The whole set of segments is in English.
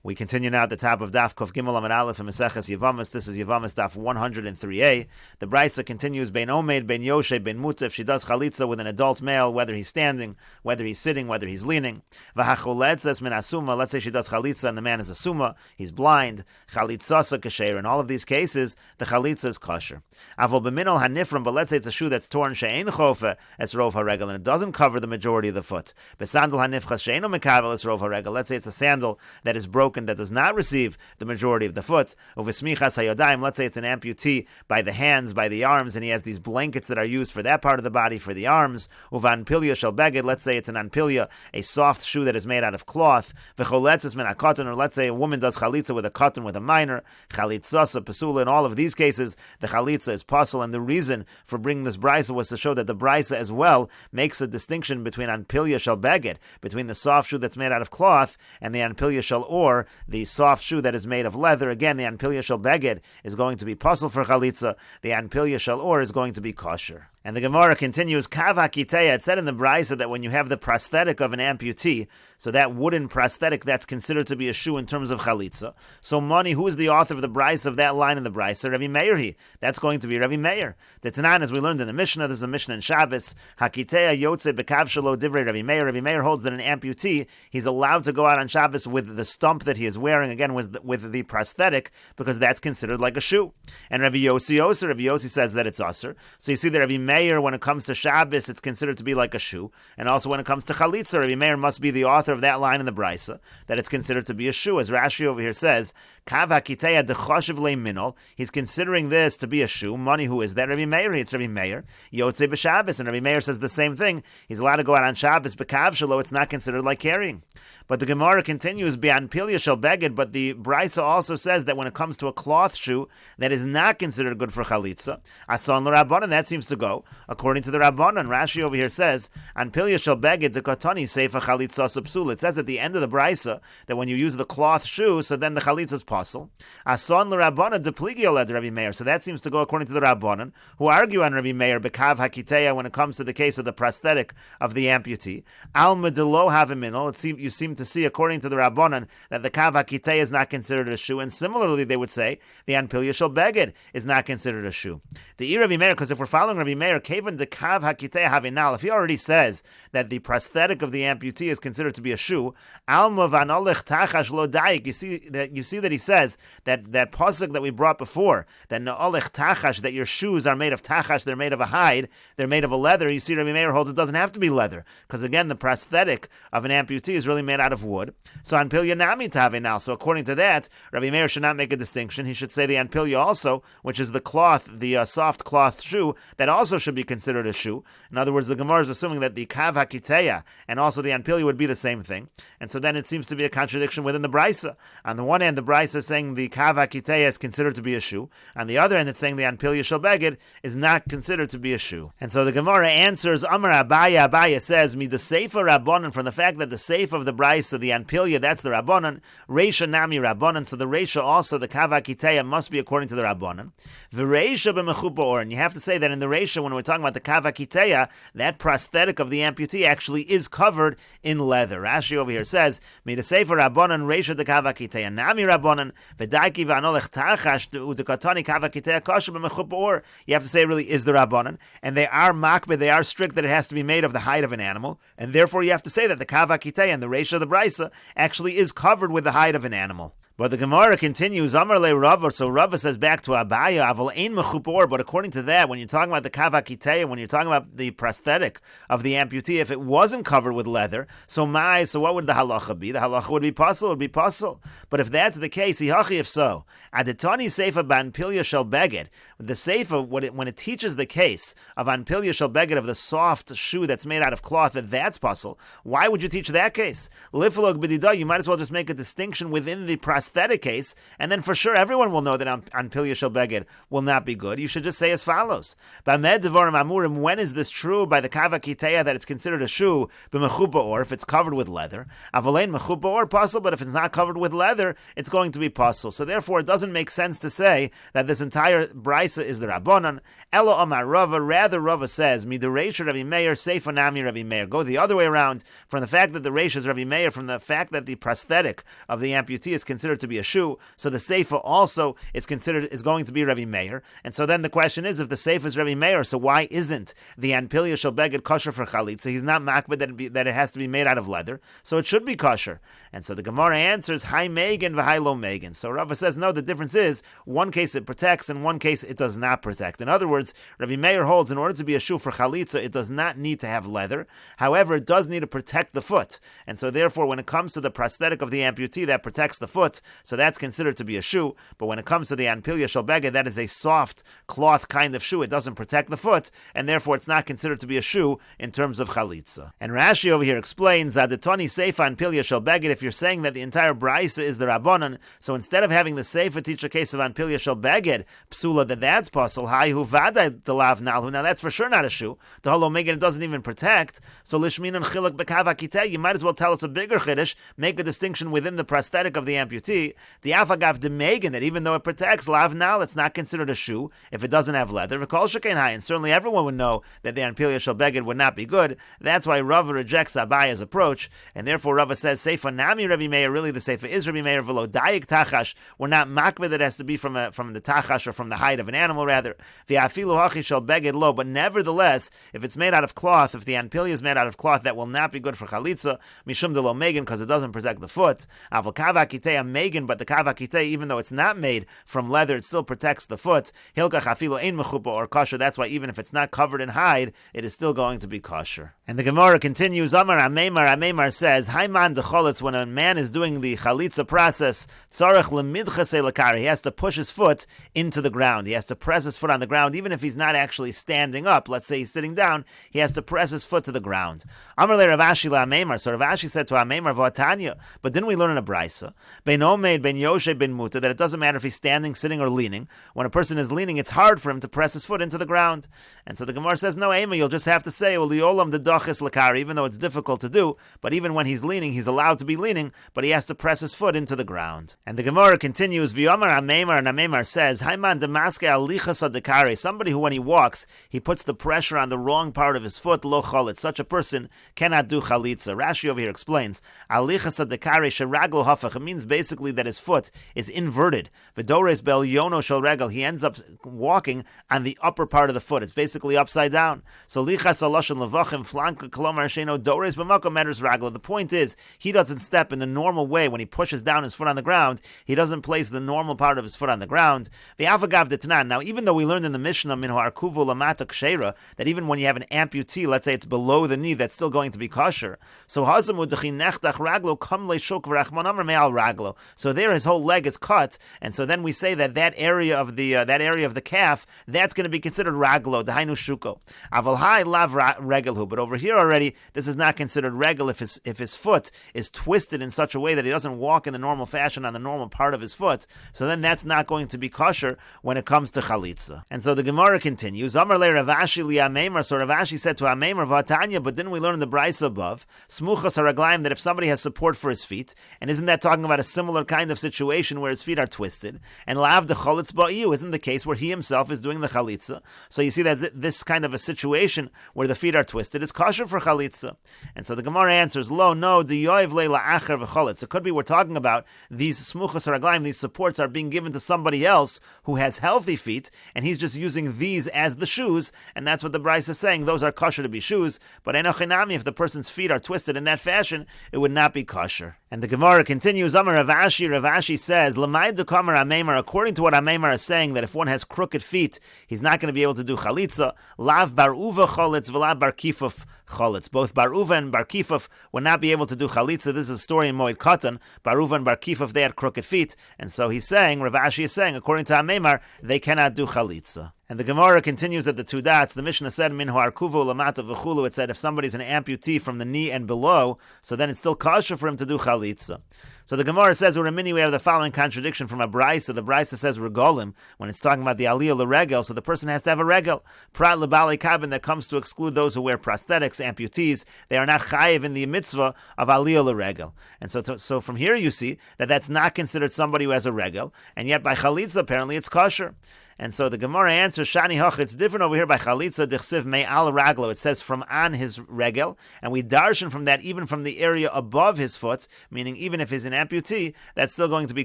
We continue now at the top of Daf Kof Gimel Amid Aleph and Mesechet Yevamos. This is Yevamos Daf 103a. The Brisa continues, Bein Omed, Bein Yoshe, Bein Mutz, if she does chalitza with an adult male, whether he's standing, whether he's sitting, whether he's leaning. V'hacholetzes min asuma, let's say she does chalitza and the man is a suma, he's blind. Chalitzasa kasher. In all of these cases, the chalitza is kosher. Avol b'minol hanifram, but let's say it's a shoe that's torn, she'ein chofe, es rov haregel, and it doesn't cover the majority of the foot. B'sandal hanifchas she'eino mekavel, es rov haregel. Let's say it's a sandal that is broken, that does not receive the majority of the foot. Uvesmichas hayodayim, let's say it's an amputee by the hands, by the arms, and he has these blankets that are used for that part of the body, for the arms. Uvanpilya shel beged, let's say it's an anpilya, a soft shoe that is made out of cloth. V'choletzes min hakoton, or let's say a woman does chalitza with a cotton with a minor. Chalitzasa pasula. In all of these cases, the chalitza is pasul, and the reason for bringing this brisa was to show that the brisa as well makes a distinction between anpilya shel beged, between the soft shoe that's made out of cloth, and the anpilya shel or, the soft shoe that is made of leather. Again, the anpilya shel beged is going to be pasul for chalitza. The anpilya shel or is going to be kosher. And the Gemara continues, Kav hakiteya, it said in the Brisa that when you have the prosthetic of an amputee, so that wooden prosthetic, that's considered to be a shoe in terms of chalitza. So Moni, who is the author of the Brisa, of that line in the Brisa? Rabbi Meir. That's going to be Rabbi Meir. The Tanan, as we learned in the Mishnah, there's a Mishnah in Shabbos, Hakiteya yotze bekav shelo divrei Rabbi Meir. Rabbi Meir holds that an amputee, he's allowed to go out on Shabbos with the stump that he is wearing, again with the prosthetic, because that's considered like a shoe. And Rabbi Yossi says that it's usher. So you see that Rabbi Meir, when it comes to Shabbos, it's considered to be like a shoe. And also when it comes to Chalitza, Rabbi Meir must be the author of that line in the Brisa, that it's considered to be a shoe. As Rashi over here says, Kav hakiteya dechoshev le'minol, he's considering this to be a shoe. Money, who is that? Rabbi Meir. It's Rabbi Meir. Yotze b'Shabbos. And Rabbi Meir says the same thing. He's allowed to go out on Shabbos, b'kav shelo, it's not considered like carrying. But the Gemara continues, B'anpilya shel beged, but the Brisa also says that when it comes to a cloth shoe, that is not considered good for Chalitza. Asan l'Rabbanan, that seems to go according to the Rabbanan. Rashi over here says, Anpilya shel beged zekatani seifa chalitza subsul. It says at the end of the Brisa that when you use the cloth shoe, so then the chalitza is pasul. Asan l'Rabbanan depligio led Rabbi Meir. So that seems to go according to the Rabbanan, who argue on Rabbi Meir bekav hakiteya when it comes to the case of the prosthetic of the amputee. Al medelo haviminol. You seem to see according to the Rabbanan that the kav hakiteya is not considered a shoe, and similarly they would say the anpilya shel beged is not considered a shoe. The Rabbi Meir, because if we're following Rabbi Meir, kaven de kav hakiteya havinal, if he already says that the prosthetic of the amputee is considered to be a shoe, alma vanolech tachash lo daik. You see that he says that pasuk that we brought before, that noolech tachash, that your shoes are made of tachash, they're made of a hide, they're made of a leather. You see, Rabbi Meir holds it doesn't have to be leather, because again, the prosthetic of an amputee is really made out of wood. So anpilya nami tavinal. So according to that, Rabbi Meir should not make a distinction. He should say the anpilya also, which is the cloth, the soft cloth shoe, that also should be considered a shoe. In other words, the Gemara is assuming that the kav hakiteya and also the anpilya would be the same thing. And so then it seems to be a contradiction within the Brisa. On the one hand, the Brisa is saying the kav hakiteya is considered to be a shoe. On the other hand, it's saying the anpilya shel beged is not considered to be a shoe. And so the Gemara answers, Amar Abaya. Abaya says, Mi the seifa rabbanan, from the fact that the seifa of the Brisa, the anpilya, that's the rabbanan. Reisha nami rabbanan. So the reisha also, the kav hakiteya, must be according to the rabbanan. V'reisha b'mechupa or, and you have to say that in the reisha, when we're talking about the kav hakiteya, that prosthetic of the amputee actually is covered in leather. Rashi over here says, "Mi the sefer rabbanan reisha de kav hakiteya nami rabbanan v'daiki v'anolech tachash udekatani kav hakiteya kosher b'mechupa or." You have to say it really is the rabbanan, and they are makbid, they are strict that it has to be made of the hide of an animal, and therefore you have to say that the kav hakiteya and the reisha of the brisa actually is covered with the hide of an animal. But the Gemara continues, Amar le Rava, so Rava says back to Abaya, Aval ein mechupor, but according to that, when you're talking about the kav hakiteya, when you're talking about the prosthetic of the amputee, if it wasn't covered with leather, so what would the halacha be? The halacha would be pasul, would be pasul. But if that's the case, if so, adetani seifa banpilya shel beged, the seifa, when it teaches the case of anpilya shel beged, of the soft shoe that's made out of cloth, that's pasul, why would you teach that case? Liflog b'dida, you might as well just make a distinction within the prosthetic prosthetic case, and then for sure everyone will know that on Pilya Shel Beged will not be good. You should just say as follows. When is this true? By the Kava Kiteya that it's considered a shoe, or if it's covered with leather. Avalein mechuba or puzzle, but if it's not covered with leather, it's going to be puzzle. So therefore it doesn't make sense to say that this entire brisa is the Rabbanan. Elo Amar Rava, rather Rava says, Midureisha Rabbi Meir, Seifa Nami Rabbi Meir. Go the other way around, from the fact that the Reish is Rabbi Meir, from the fact that the prosthetic of the amputee is considered to be a shoe, so the Seifa also is going to be Rabbi Meir. And so then the question is, if the Seifa is Rabbi Meir, so why isn't the Anpilya Shel Beged kosher for Chalitza? He's not makbid that it has to be made out of leather, so it should be kosher. And so the Gemara answers, Hai Megan v'Hai Lo Megan. So Rava says, no, the difference is, one case it protects, and one case it does not protect. In other words, Rabbi Meir holds, in order to be a shoe for Chalitza, it does not need to have leather. However, it does need to protect the foot. And so therefore, when it comes to the prosthetic of the amputee, that protects the foot, so that's considered to be a shoe. But when it comes to the Anpilya Shel Beged, that is a soft cloth kind of shoe. It doesn't protect the foot, and therefore it's not considered to be a shoe in terms of Chalitza. And Rashi over here explains that the Tani Seifa Anpilya Shel Beged, if you're saying that the entire Braisa is the Rabbanan, so instead of having the Seifa teach a case of Anpilya Shel Beged, Psula, that's possible, Haihu Vadai Delav Nalhu, now that's for sure not a shoe. The Halo Megan doesn't even protect, so Lishmin and Chilak Bekava Kiteh, you might as well tell us a bigger Chiddush, make a distinction within the prosthetic of the amputee, the Afagav de Megan, that even though it protects Lav Nal, it's not considered a shoe if it doesn't have leather. V'kol Shekain Hai, and certainly everyone would know that the Anpilya Shel Beged would not be good. That's why Rava rejects Abaya's approach, and therefore Rava says, Seifa Nami Rabbi Meir, really the Seifa is Rabbi Meir, V'lo Dayik Tachash, we're not makbid that has to be from the Tachash, or from the hide of an animal rather. V'afilu Hachi Shel Beged Lo, but nevertheless, if it's made out of cloth, if the Anpilya is made out of cloth, that will not be good for Chalitza, Mishum de Lo Megan, because it doesn't protect the foot. Aval Kava Kitei Megan, but the Kava Kitei, even though it's not made from leather, it still protects the foot. Hilka Chafilu Ein Mechupa or kosher, that's why even if it's not covered in hide, it is still going to be kosher. And the Gemara continues, Amar Ameimar says, Haiman de Cholitz, when a man is doing the Chalitza process, Tzarech Lemidchase Lakari, he has to push his foot into the ground. He has to press his foot on the ground, even if he's not actually standing up. Let's say he's sitting down, he has to press his foot to the ground. Amar le Rav Ashi la Ameimar, so Rav Ashi said to Ameimar, V'atanya, but didn't we learn in a Braisa, Ben Omeid, Ben Yoshe, Ben Muta, that it doesn't matter if he's standing, sitting, or leaning. When a person is leaning, it's hard for him to press his foot into the ground. And so the Gemara says, no, Ema, you'll just have to say, Liolam de Dachis Lakari, even though it's difficult to do, but even when he's leaning, he's allowed to be leaning, but he has to press his foot into the ground. And the Gemara continues, V'yomar Ameimar, and Ameimar says, Haiman demaske alichas adekari, somebody who when he walks, he puts the pressure on the wrong part of his foot, lo chalit. Such a person cannot do chalitza. Rashi over here explains, alichas adekari sheraglo hafach. It means basically that his foot is inverted. V'dores bel yono shel regel. He ends up walking on the upper part of the foot. It's basically upside down. So lichas aloshen levachim flanka kolomar sheno dores b'makom matters raglo. The point is, he doesn't step in the normal way when he pushes down his foot on the ground. He doesn't place the normal part of his foot on the ground. V'afagav detnan. Now, even though we learned in the Mishnah minhu arkuvu lamata kshera that even when you have an amputee, let's say it's below the knee, that's still going to be kosher. So hazamu dechi nechtach raglo kam leishuk v'rachman amar me'al raglo. So there, his whole leg is cut, and so then we say that area of the calf, that's going to be considered raglo, dahainu shuko. Aval hai lav regelhu. But over here already, this is not considered regel if his foot is twisted in such a way that he doesn't walk in the normal fashion on the normal part of his foot. So then that's not going to be kosher when it comes to chalitza. And so the Gemara continues, Amar le Rav Ashi li Ameimar. So Rav Ashi said to Ameimar, V'atanya, but didn't we learn in the Braisa above, Smuchas haraglaim, that if somebody has support for his feet, and isn't that talking about a similar kind of situation where his feet are twisted, and lav de chalitz ba'iyu, isn't the case where he himself is doing the chalitza? So you see that this kind of a situation where the feet are twisted is kosher for chalitza. And so the Gemara answers, Lo, no, de yoiv le la'acher v'chalitz. It could be we're talking about these smuchas haraglaim, these supports are being given to somebody else who has healthy feet, and he's just using these as the shoes, and that's what the Braisa is saying. Those are kosher to be shoes, but enochinami, if the person's feet are twisted in that fashion, it would not be kosher. And the Gemara continues, Amar Rav Ashi says, L'may dekamar Ameimar, according to what Ameimar is saying, that if one has crooked feet, he's not going to be able to do chalitza. Lav bar uva chalitz v'lav bar kifuf chalitz. Both bar uva and bar kifuf would not be able to do chalitza. This is a story in Moed Katan. Bar uva and bar kifuf, they had crooked feet, and so he's saying, Rav Ashi is saying, according to Ameimar, they cannot do chalitza. And the Gemara continues at the two dots. The Mishnah said, Minhu arkuvu lamata v'chulu. It said if somebody's an amputee from the knee and below, so then it's still kosher for him to do chalitza. So the Gemara says, Uramini, we have the following contradiction from a Braisa. The Braisa says regolim, when it's talking about the aliyah l'regel, so the person has to have a regel. Prat l'balei kabin, that comes to exclude those who wear prosthetics, amputees. They are not chayiv in the mitzvah of aliyah l'regel. And so from here you see that that's not considered somebody who has a regel, and yet by chalitza apparently it's kosher. And so the Gemara answers, Shani Hoch, it's different over here by Chalitza, Dichsiv Me Al Raglo. It says from on his regel, and we darshan from that even from the area above his foot, meaning even if he's an amputee, that's still going to be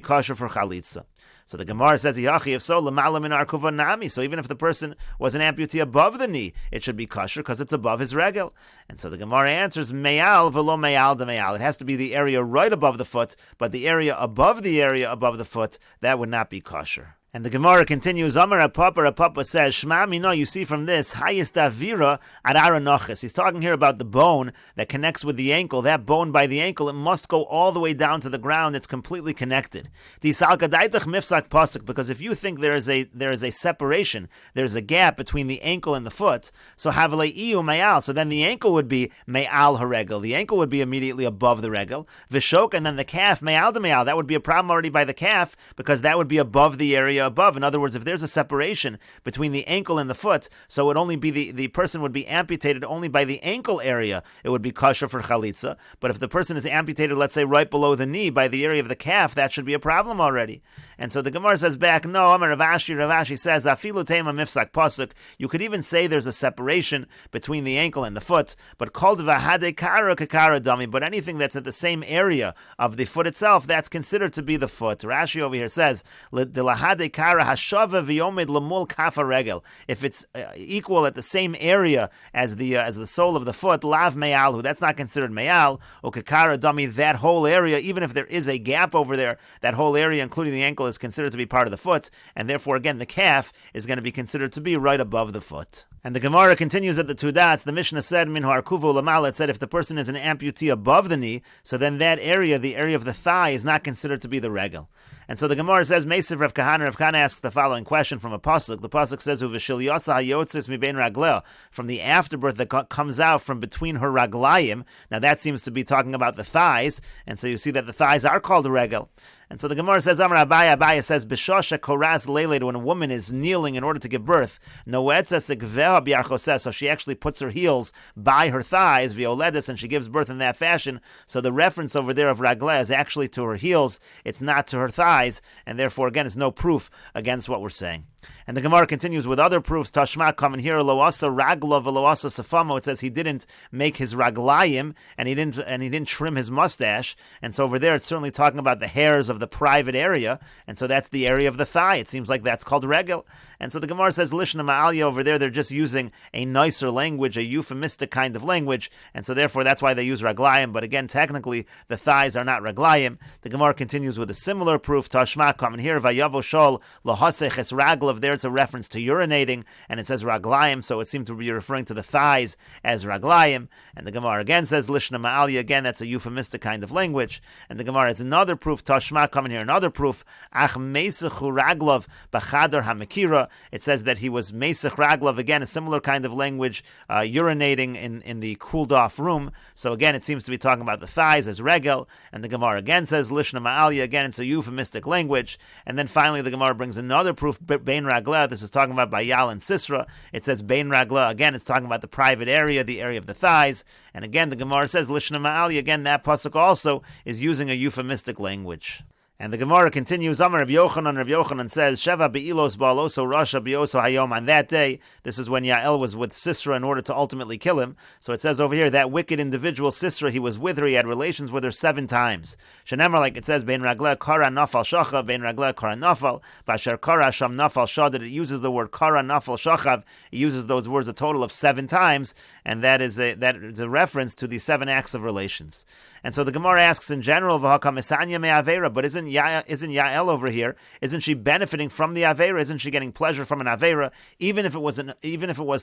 kosher for Chalitza. So the Gemara says, Yachi, if so, Lamala Min Arkuva Nami. So even if the person was an amputee above the knee, it should be kosher because it's above his regel. And so the Gemara answers, Me'al velo me'al de me'al. It has to be the area right above the foot, but the area above the foot, that would not be kosher. And the Gemara continues, Amar Papa says, Shema Mino, you see from this, Hayis Davira Adara Noches. He's talking here about the bone that connects with the ankle. That bone by the ankle, it must go all the way down to the ground. It's completely connected. Because if you think there is a separation, there's a gap between the ankle and the foot, so Havale Iu Mayal, so then the ankle would be Mayal Haregel. The ankle would be immediately above the regel. Vishok, and then the calf, Mayal de Mayal. That would be a problem already by the calf, because that would be above the area above. In other words, if there's a separation between the ankle and the foot, so it would only be the person would be amputated only by the ankle area, it would be kosher for chalitza. But if the person is amputated, let's say right below the knee, by the area of the calf, that should be a problem already. And so the Gemara says back, no, Amar Ravashi says, Afilu tema mifsak pasuk. You could even say there's a separation between the ankle and the foot, but called vahade kara kakara dami. But anything that's at the same area of the foot itself, that's considered to be the foot. Rashi over here says, delahade kara hashava v'yomid lemul kafa regel. If it's equal at the same area as the sole of the foot, lav me'alhu, that's not considered me'al. Or kakara dami, that whole area, even if there is a gap over there, that whole area, including the ankle, is considered to be part of the foot, and therefore, again, the calf is going to be considered to be right above the foot. And the Gemara continues at the two dots. The Mishnah said, Min harkuvu lamala, it said if the person is an amputee above the knee, so then that area, the area of the thigh, is not considered to be the regel. And so the Gemara says, Meisiv Rav Kahana. Rav Kahana asks the following question from a pasuk. The pasuk says, Uveshil yosa hayotzis mibein ragleo, from the afterbirth that comes out from between her raglayim. Now that seems to be talking about the thighs, and so you see that the thighs are called a regel. And so the Gemara says, Amar Abaya says, B'shosha koras leiled, when a woman is kneeling in order to give birth, so she actually puts her heels by her thighs, violedes, and she gives birth in that fashion. So the reference over there of ragleh is actually to her heels, it's not to her thighs, and therefore, again, it's no proof against what we're saying. And the Gemara continues with other proofs. Tashma, coming here, loasa ragla v'loasa safamo. It says he didn't make his raglayim, and he didn't trim his mustache. And so over there, it's certainly talking about the hairs of the private area, and so that's the area of the thigh. It seems like that's called regel. And so the Gemara says lishna ma'alya over there. They're just using a nicer language, a euphemistic kind of language, and so therefore that's why they use raglayim. But again, technically the thighs are not raglayim. The Gemara continues with a similar proof. Tashma, coming here, vayavo shol lahaseches ragla. There it's a reference to urinating, and it says raglayim, so it seems to be referring to the thighs as raglayim. And the Gemara again says lishna ma'alya. Again, that's a euphemistic kind of language. And the Gemara has another proof. Tashma, coming here, another proof. Ach mesechu raglav b'chadar hamekira. It says that he was mesech raglav. Again, a similar kind of language, urinating in the cooled off room. So again, it seems to be talking about the thighs as regel. And the Gemara again says lishna ma'alya. Again, it's a euphemistic language. And then finally, the Gemara brings another proof. Bein ragla. This is talking about Bayal and Sisra. It says Bein ragla. Again, it's talking about the private area, the area of the thighs. And again, the Gemara says lishna ma'alya. Again, that pasuk also is using a euphemistic language. And the Gemara continues, Amar Rabbi Yochanan says, Sheva be'ilos ba'aloso rasha be'oso hayom. On that day, this is when Yael was with Sisra in order to ultimately kill him. So it says over here, that wicked individual Sisra, he was with her, he had relations with her 7 times. Shenemar, like it says, Bein ragleh kara nafal shachav, Bein ragleh kara nafal, Basher kara sham nafal shadid. It uses the word kara nafal shachav. It uses those words a total of 7 times, and that is a reference to the 7 acts of relations. And so the Gemara asks in general, V'hakam esanya me'avera, but isn't Yael over here? Isn't she benefiting from the avera? Isn't she getting pleasure from an avera? Even if it was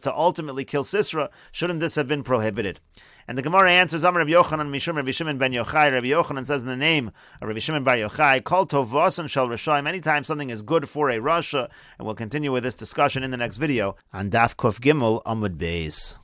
to ultimately kill Sisra, shouldn't this have been prohibited? And the Gemara answers, Amar Rabbi Yochanan Mishum Rabbi Shimon ben Yochai. Rabbi Yochanan says in the name of Rabbi Shimon bar Yochai, Kol Tovasan Shal Rashaim. Anytime something is good for a Rasha, and we'll continue with this discussion in the next video on Daf Kuf Gimel Amud Beis.